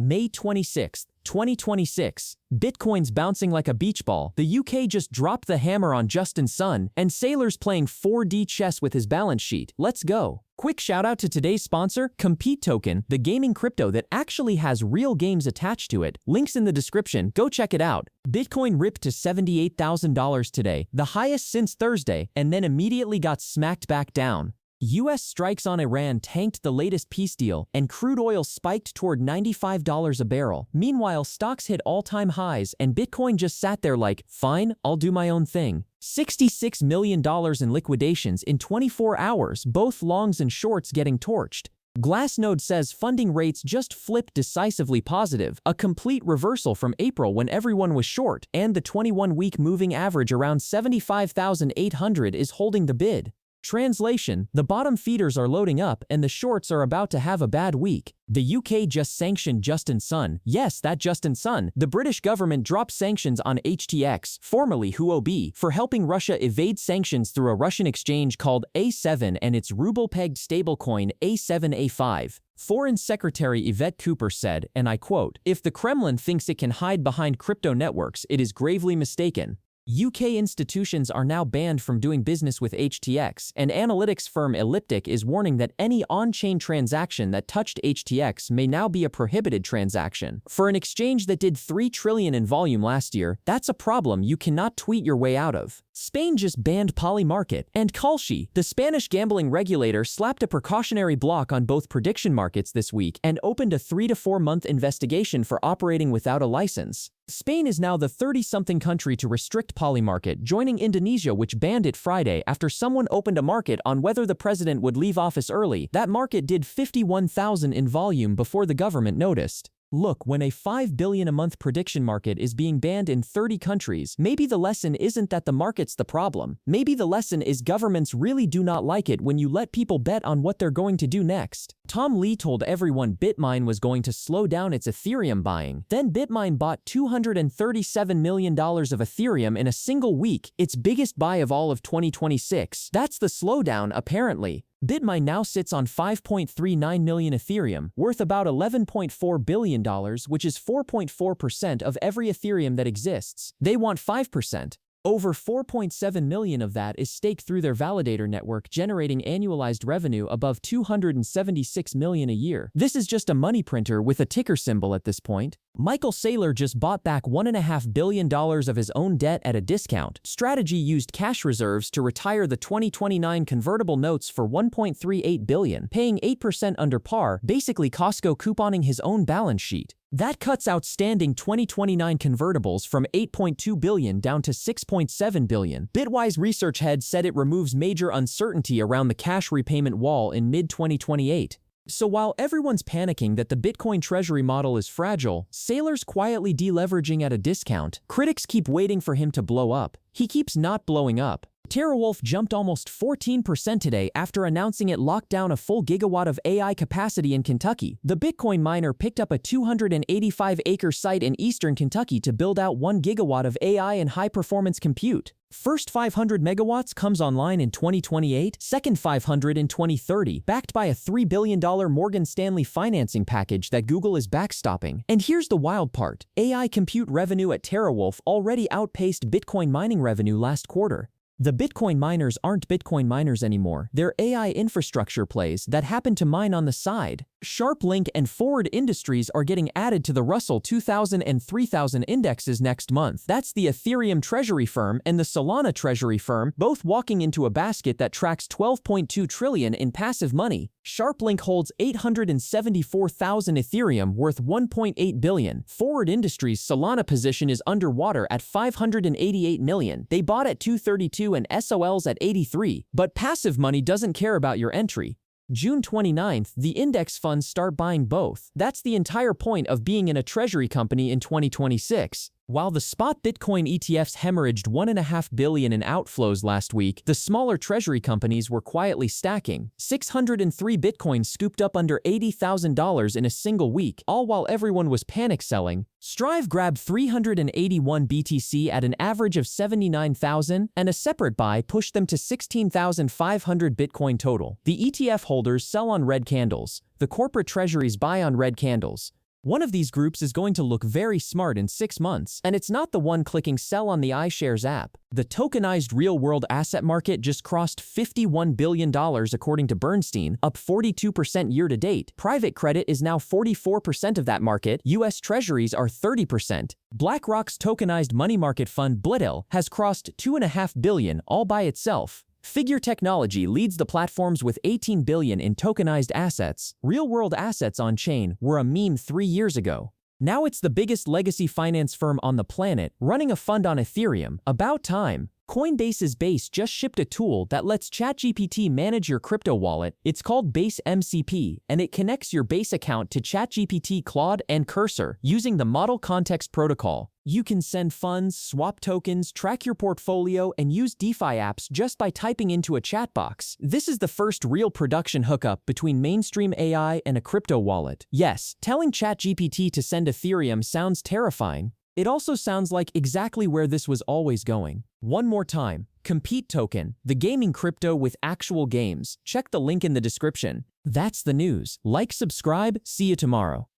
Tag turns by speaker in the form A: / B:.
A: May 26, 2026. Bitcoin's bouncing like a beach ball. The UK just dropped the hammer on Justin Sun, and Saylor's playing 4D chess with his balance sheet. Let's go. Quick shout out to today's sponsor, Compete Token, the gaming crypto that actually has real games attached to it. Links in the description, go check it out. Bitcoin ripped to $78,000 today, the highest since Thursday, and then immediately got smacked back down. U.S. strikes on Iran tanked the latest peace deal, and crude oil spiked toward $95 a barrel. Meanwhile, stocks hit all-time highs, and Bitcoin just sat there like, fine, I'll do my own thing. $66 million in liquidations in 24 hours, both longs and shorts getting torched. Glassnode says funding rates just flipped decisively positive, a complete reversal from April when everyone was short, and the 21-week moving average around 75,800 is holding the bid. Translation: the bottom feeders are loading up and the shorts are about to have a bad week. The UK just sanctioned Justin Sun. Yes, that Justin Sun. The British government dropped sanctions on HTX, formerly Huobi, for helping Russia evade sanctions through a Russian exchange called A7 and its ruble-pegged stablecoin A7A5. Foreign Secretary Yvette Cooper said, and I quote, "If the Kremlin thinks it can hide behind crypto networks, it is gravely mistaken." UK institutions are now banned from doing business with HTX, and analytics firm Elliptic is warning that any on-chain transaction that touched HTX may now be a prohibited transaction. For an exchange that did $3 trillion in volume last year, that's a problem you cannot tweet your way out of. Spain just banned Polymarket, and Kalshi, the Spanish gambling regulator, slapped a precautionary block on both prediction markets this week and opened a 3 to 4 month investigation for operating without a license. Spain is now the 30-something country to restrict Polymarket, joining Indonesia, which banned it Friday after someone opened a market on whether the president would leave office early. That market did 51,000 in volume before the government noticed. Look, when a $5 billion a month prediction market is being banned in 30 countries, maybe the lesson isn't that the market's the problem. Maybe the lesson is governments really do not like it when you let people bet on what they're going to do next. Tom Lee told everyone BitMine was going to slow down its Ethereum buying. Then BitMine bought $237 million of Ethereum in a single week, its biggest buy of all of 2026. That's the slowdown, apparently. BitMine now sits on 5.39 million Ethereum, worth about $11.4 billion, which is 4.4% of every Ethereum that exists. They want 5%. Over 4.7 million of that is staked through their validator network, generating annualized revenue above $276 million a year. This is just a money printer with a ticker symbol at this point. Michael Saylor just bought back $1.5 billion of his own debt at a discount. Strategy used cash reserves to retire the 2029 convertible notes for $1.38 billion, paying 8% under par, basically Costco couponing his own balance sheet. That cuts outstanding 2029 convertibles from $8.2 billion down to $6.7 billion. Bitwise research head said it removes major uncertainty around the cash repayment wall in mid-2028. So while everyone's panicking that the Bitcoin treasury model is fragile, Saylor's quietly deleveraging at a discount. Critics keep waiting for him to blow up. He keeps not blowing up. TeraWulf jumped almost 14% today after announcing it locked down a full gigawatt of AI capacity in Kentucky. The Bitcoin miner picked up a 285-acre site in eastern Kentucky to build out 1 gigawatt of AI and high-performance compute. First 500 megawatts comes online in 2028, second 500 in 2030, backed by a $3 billion Morgan Stanley financing package that Google is backstopping. And here's the wild part. AI compute revenue at TeraWulf already outpaced Bitcoin mining revenue last quarter. The Bitcoin miners aren't Bitcoin miners anymore. They're AI infrastructure plays that happen to mine on the side. SharpLink and Forward Industries are getting added to the Russell 2000 and 3000 indexes next month. That's the Ethereum treasury firm and the Solana treasury firm, both walking into a basket that tracks $12.2 trillion in passive money. SharpLink holds 874,000 Ethereum worth $1.8 billion. Forward Industries' Solana position is underwater at $588 million. They bought at $232 and SOLs at $83. But passive money doesn't care about your entry. June 29th, the index funds start buying both. That's the entire point of being in a treasury company in 2026. While the spot Bitcoin ETFs hemorrhaged $1.5 billion in outflows last week, the smaller treasury companies were quietly stacking. 603 Bitcoin scooped up under $80,000 in a single week, all while everyone was panic selling. Strive grabbed 381 BTC at an average of 79,000, and a separate buy pushed them to 16,500 Bitcoin total. The ETF holders sell on red candles. The corporate treasuries buy on red candles. One of these groups is going to look very smart in 6 months, and it's not the one clicking sell on the iShares app. The tokenized real-world asset market just crossed $51 billion according to Bernstein, up 42% year-to-date. Private credit is now 44% of that market. U.S. Treasuries are 30%. BlackRock's tokenized money market fund BitMine has crossed $2.5 billion all by itself. Figure Technology leads the platforms with $18 billion in tokenized assets. Real-world assets on-chain were a meme 3 years ago. Now it's the biggest legacy finance firm on the planet, running a fund on Ethereum. About time. Coinbase's Base just shipped a tool that lets ChatGPT manage your crypto wallet. It's called Base MCP, and it connects your Base account to ChatGPT, Claude, and Cursor using the Model Context Protocol. You can send funds, swap tokens, track your portfolio, and use DeFi apps just by typing into a chat box. This is the first real production hookup between mainstream AI and a crypto wallet. Yes, telling ChatGPT to send Ethereum sounds terrifying. It also sounds like exactly where this was always going. One more time, Compete Token, the gaming crypto with actual games. Check the link in the description. That's the news. Like, subscribe, see you tomorrow.